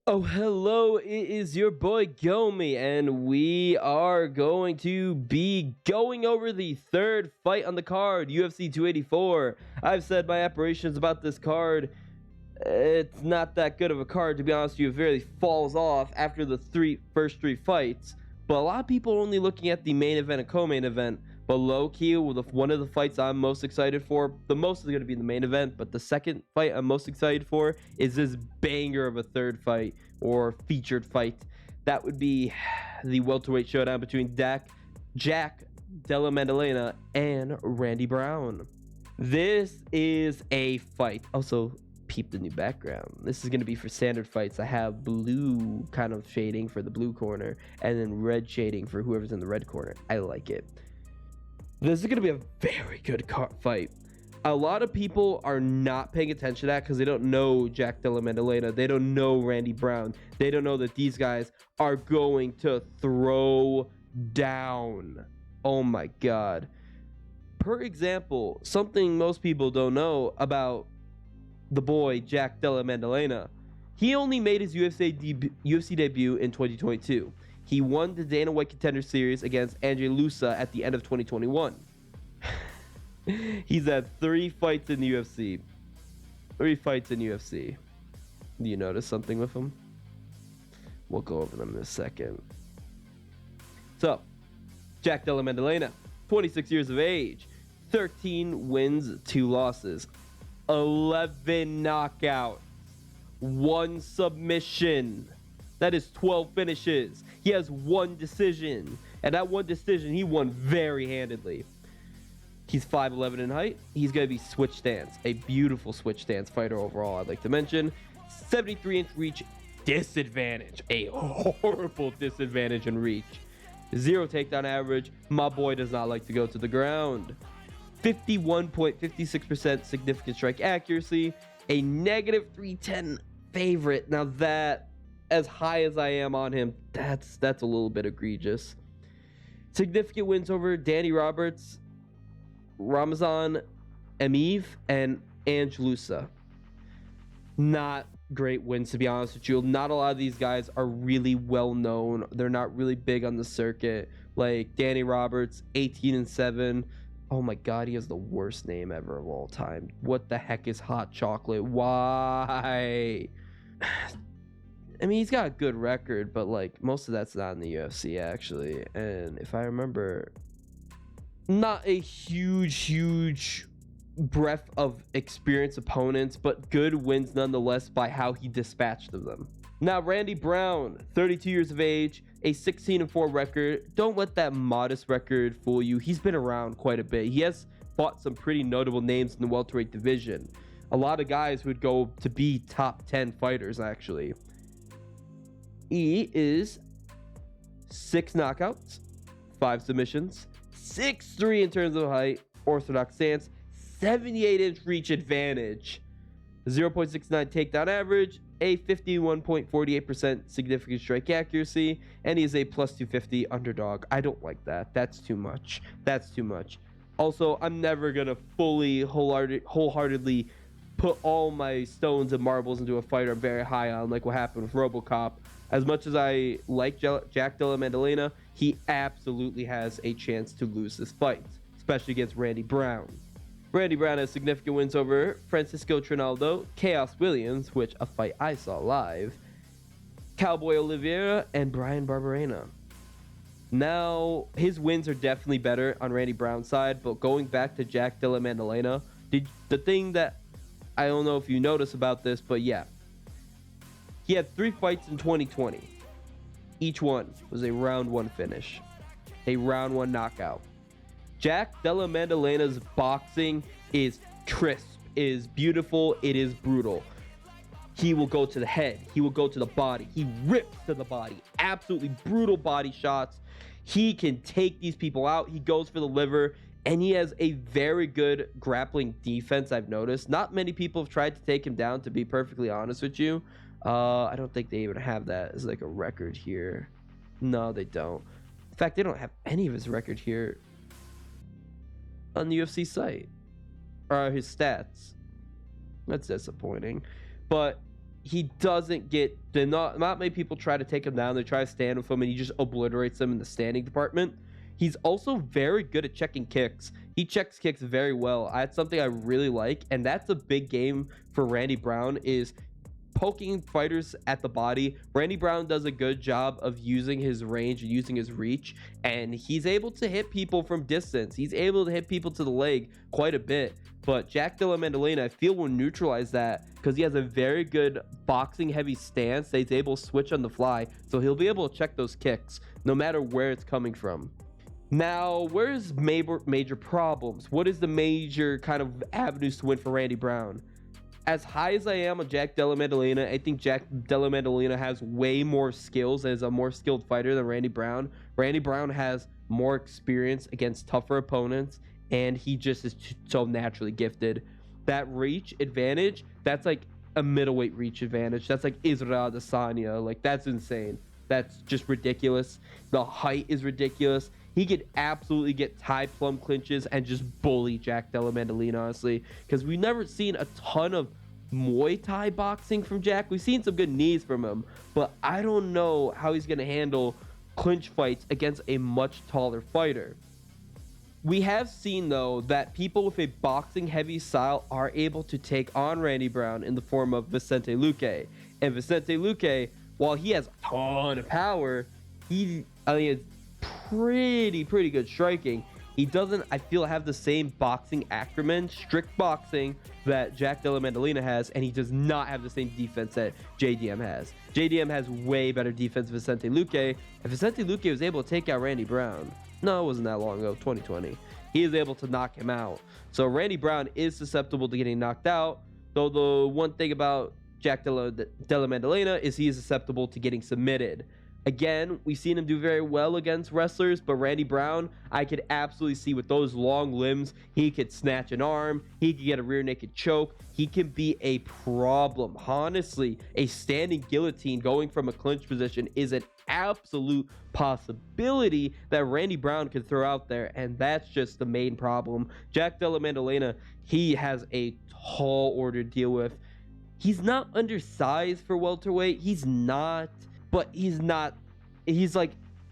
Oh, hello, it is your boy Gomi, and we are going to be going over the third fight on the card, UFC 284. I've said my apparitions about this card. It's not that good of a card, to be honest with you. It really falls off after the first three fights. But a lot of people are only looking at the main event and co-main event. But low-key, one of the fights I'm most excited for, the most is going to be the main event, but the second fight I'm most excited for is this banger of a third fight or featured fight. That would be the welterweight showdown between Jack Della Madddalena and Randy Brown. This is a fight. Also, peep the new background. This is going to be for standard fights. I have blue kind of shading for the blue corner and then red shading for whoever's in the red corner. I like it. This is going to be a very good fight. A lot of people are not paying attention to that because they don't know Jack Della Madddalena. They don't know Randy Brown. They don't know that these guys are going to throw down. Oh my God. Per example, something most people don't know about the boy Jack Della Madddalena. He only made his UFC debut in 2022. He won the Dana White Contender Series against Andre Lusa at the end of 2021. He's had 3 fights in the UFC. 3 fights in UFC. Do you notice something with him? We'll go over them in a second. So, Jack Della Madddalena, 26 years of age, 13 wins, 2 losses, 11 knockouts, 1 submission. That is 12 finishes. He has 1 decision. And that 1 decision, he won very handedly. He's 5'11 in height. He's going to be switch stance. A beautiful switch stance fighter overall, I'd like to mention. 73-inch reach disadvantage. A horrible disadvantage in reach. 0 takedown average. My boy does not like to go to the ground. 51.56% significant strike accuracy. A negative 310 favorite. Now that, as high as I am on him, that's a little bit egregious. Significant wins over Danny Roberts, Ramazan Emeev, and Ange Lusa. Not great wins, to be honest with you. Not a lot of these guys are really well known. They're not really big on the circuit. Like Danny Roberts, 18-7. Oh my God, he has the worst name ever of all time. What the heck is hot chocolate? Why? I mean, he's got a good record, but like most of that's not in the UFC actually. And if I remember, not a huge breadth of experienced opponents, but good wins nonetheless by how he dispatched of them. Now, Randy Brown, 32 years of age, a 16-4 record. Don't let that modest record fool you. He's been around quite a bit. He has fought some pretty notable names in the welterweight division. A lot of guys who would go to be top 10 fighters, actually. He is 6 knockouts, 5 submissions, 6'3" in terms of height, orthodox stance, 78-inch reach advantage, 0.69 takedown average, a 51.48% significant strike accuracy, and he's a plus 250 underdog. I don't like that. That's too much. That's too much. Also, I'm never going to fully, wholeheartedly put all my stones and marbles into a fighter I'm very high on, like what happened with RoboCop. As much as I like Jack Della Madddalena, he absolutely has a chance to lose this fight, especially against Randy Brown. Randy Brown has significant wins over Francisco Trinaldo, Chaos Williams, which a fight I saw live, Cowboy Oliveira, and Brian Barberena. Now, his wins are definitely better on Randy Brown's side, but going back to Jack Della Madddalena, the thing that I don't know if you notice about this, but yeah, he had 3 fights in 2020. Each one was a round 1 finish, a round 1 knockout. Jack Della Madddalena's boxing is crisp, is beautiful, it is brutal. He will go to the head, he will go to the body, he rips to the body, absolutely brutal body shots. He can take these people out, he goes for the liver, and he has a very good grappling defense, I've noticed. Not many people have tried to take him down, to be perfectly honest with you. I don't think they even have that as like a record here. No, they don't. In fact, they don't have any of his record here on the UFC site or his stats. That's disappointing. But he doesn't get, not many people try to take him down. They try to stand with him and he just obliterates them in the standing department. He's also very good at checking kicks. He checks kicks very well. That's something I really like, and that's a big game for Randy Brown, is poking fighters at the body. Randy Brown does a good job of using his range and using his reach, and he's able to hit people from distance. He's able to hit people to the leg quite a bit. But Jack Della Madddalena, I feel, will neutralize that because he has a very good boxing heavy stance that he's able to switch on the fly. So he'll be able to check those kicks no matter where it's coming from. Now, where's major problems? What is the major kind of avenues to win for Randy Brown? As high as I am on Jack Della Madddalena, I think Jack Della Madddalena has way more skills as a more skilled fighter than Randy Brown. Randy Brown has more experience against tougher opponents, and he just is so naturally gifted. That reach advantage, that's like a middleweight reach advantage. That's like Israel Adesanya. Like, that's insane. That's just ridiculous. The height is ridiculous. He could absolutely get tie plum clinches and just bully Jack Della Madddalena, honestly, because we've never seen a ton of Muay Thai boxing from Jack. We've seen some good knees from him, but I don't know how he's going to handle clinch fights against a much taller fighter. We have seen, though, that people with a boxing heavy style are able to take on Randy Brown in the form of Vicente Luque. And Vicente Luque, while he has a ton of power, it's pretty good striking. He doesn't, I feel, have the same boxing acumen, strict boxing, that Jack Della Madddalena has, and he does not have the same defense that JDM has. JDM has way better defense than Vicente Luque, and Vicente Luque was able to take out Randy Brown. No, it wasn't that long ago, 2020. He is able to knock him out. So Randy Brown is susceptible to getting knocked out, though the one thing about Jack Della Madddalena is he is susceptible to getting submitted. Again, we've seen him do very well against wrestlers, but Randy Brown, I could absolutely see with those long limbs, he could snatch an arm, he could get a rear naked choke, he can be a problem. Honestly, a standing guillotine going from a clinch position is an absolute possibility that Randy Brown could throw out there, and that's just the main problem. Jack Della Madddalena, he has a tall order to deal with. He's not undersized for welterweight, he's not, but he's like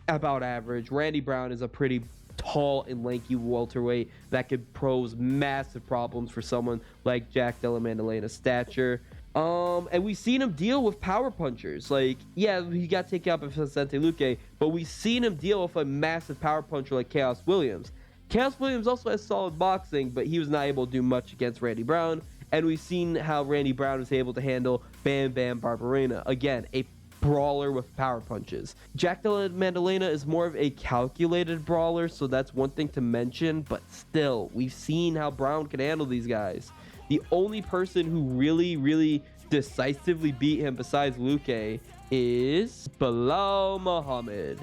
about average. Randy Brown is a pretty tall and lanky welterweight that could pose massive problems for someone like Jack Della Maddalena's stature. And we've seen him deal with power punchers. Like, yeah, he got taken out by Vicente Luque, but we've seen him deal with a massive power puncher like Chaos Williams. Chaos Williams also has solid boxing, but he was not able to do much against Randy Brown. And we've seen how Randy Brown was able to handle Bam Bam Barberena. Again, a brawler with power punches. Jack Della Madddalena is more of a calculated brawler, so that's one thing to mention, but still, we've seen how Brown can handle these guys. The only person who really decisively beat him besides Luque is Belal Muhammad.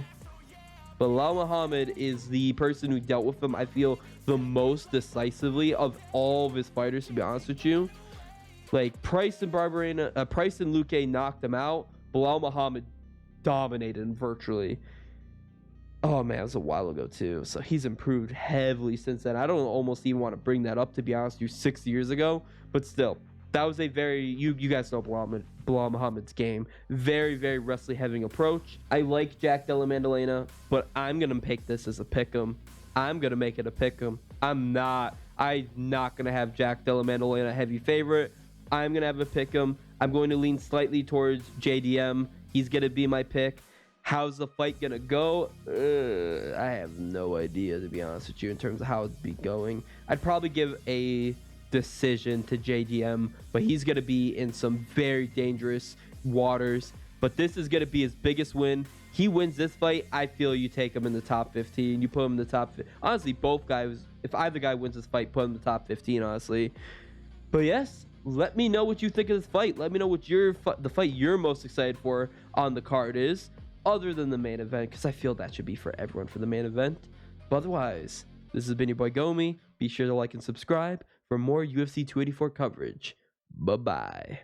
Belal Muhammad is the person who dealt with him, I feel, the most decisively of all of his fighters, to be honest with you. Like, Price and Luque knocked him out. Belal Muhammad dominated him virtually. Oh man, it was a while ago too. So he's improved heavily since then. I don't almost even want to bring that up, to be honest with you, 6 years ago. But still, that was a very, you guys know Belal Muhammad's game. Very wrestling heavy approach. I like Jack Della Madddalena, but I'm going to pick this as a pick'em. I'm going to make it a pick'em. I'm not going to have Jack Della Madddalena heavy favorite. I'm going to have a pick'em. I'm going to lean slightly towards JDM. He's going to be my pick. How's the fight going to go? I have no idea, to be honest with you, in terms of how it'd be going. I'd probably give a decision to JDM, but he's going to be in some very dangerous waters. But this is going to be his biggest win. He wins this fight, I feel you take him in the top 15. You put him in the top 15. Honestly, both guys, if either guy wins this fight, put him in the top 15, honestly. But yes, let me know what you think of this fight. Let me know what the fight you're most excited for on the card is, other than the main event, because I feel that should be for everyone for the main event. But otherwise, this has been your boy Gomi. Be sure to like and subscribe for more UFC 284 coverage. Bye-bye.